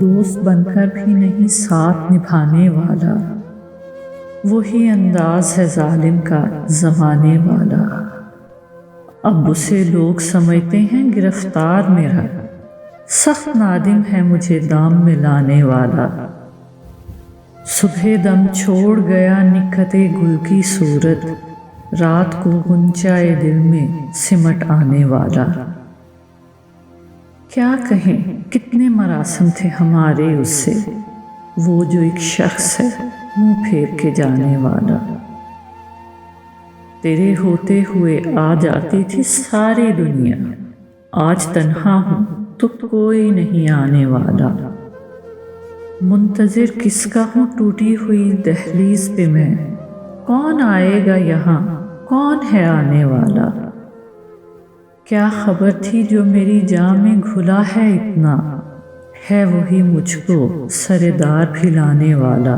دوست بن کر بھی نہیں ساتھ نبھانے والا، وہی انداز ہے ظالم کا زمانے والا۔ اب اسے لوگ سمجھتے ہیں گرفتار میرا، سخت نادم ہے مجھے دام میں لانے والا۔ صبح دم چھوڑ گیا نکہت گل کی صورت، رات کو غنچۂ دل میں سمٹ آنے والا۔ کیا کہیں کتنے مراسم تھے ہمارے اس سے، وہ جو ایک شخص ہے منہ پھیر کے جانے والا۔ تیرے ہوتے ہوئے آ جاتی تھی ساری دنیا، آج تنہا ہوں تو کوئی نہیں آنے والا۔ منتظر کس کا ہوں ٹوٹی ہوئی دہلیز پہ میں، کون آئے گا یہاں کون ہے آنے والا۔ کیا خبر تھی جو میری جاں میں گھلا ہے اتنا، ہے وہی مجھ کو سر دار پھلانے والا۔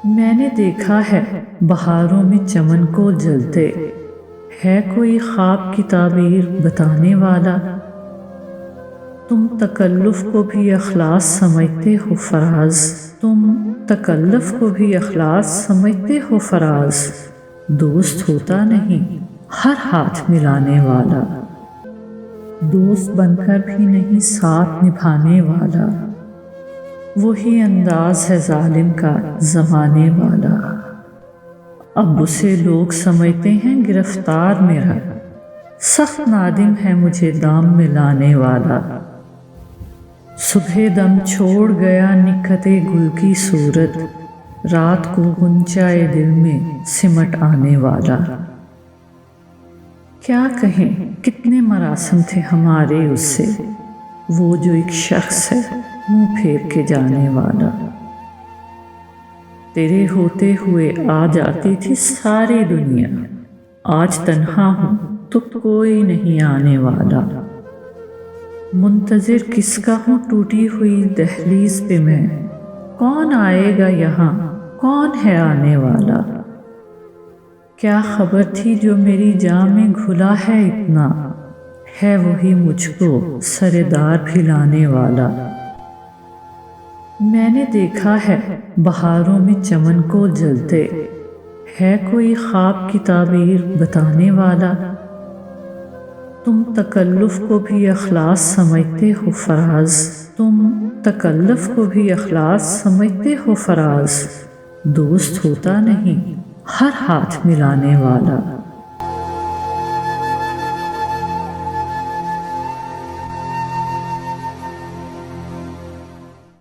میں نے دیکھا ہے بہاروں میں چمن کو جلتے، ہے کوئی خواب کی تعبیر بتانے والا۔ تم تکلف کو بھی اخلاص سمجھتے ہو فراز، تم تکلف کو بھی اخلاص سمجھتے ہو فراز۔ دوست ہوتا نہیں ہر ہاتھ ملانے والا، دوست بن کر بھی نہیں ساتھ نبھانے والا، وہی انداز ہے ظالم کا زمانے والا۔ اب اسے لوگ سمجھتے ہیں گرفتار میرا، سخت نادم ہے مجھے دام میں لانے والا۔ صبح دم چھوڑ گیا نکہت گل کی صورت، رات کو غنچۂ دل میں سمٹ آنے والا۔ کیا کہیں کتنے مراسم تھے ہمارے اس سے، وہ جو ایک شخص ہے منہ پھیر کے جانے والا۔ تیرے ہوتے ہوئے آ جاتی تھی ساری دنیا، آج تنہا ہوں تو کوئی نہیں آنے والا۔ منتظر کس کا ہوں ٹوٹی ہوئی دہلیز پہ میں، کون آئے گا یہاں کون ہے آنے والا۔ کیا خبر تھی جو میری جاں میں گھلا ہے اتنا، ہے وہی مجھ کو سر دار پھلانے والا۔ میں نے دیکھا ہے بہاروں میں چمن کو جلتے، ہے کوئی خواب کی تعبیر بتانے والا۔ تم تکلف کو بھی اخلاص سمجھتے ہو فراز، تم تکلف کو بھی اخلاص سمجھتے ہو فراز۔ دوست ہوتا نہیں ہر ہاتھ ملانے والا۔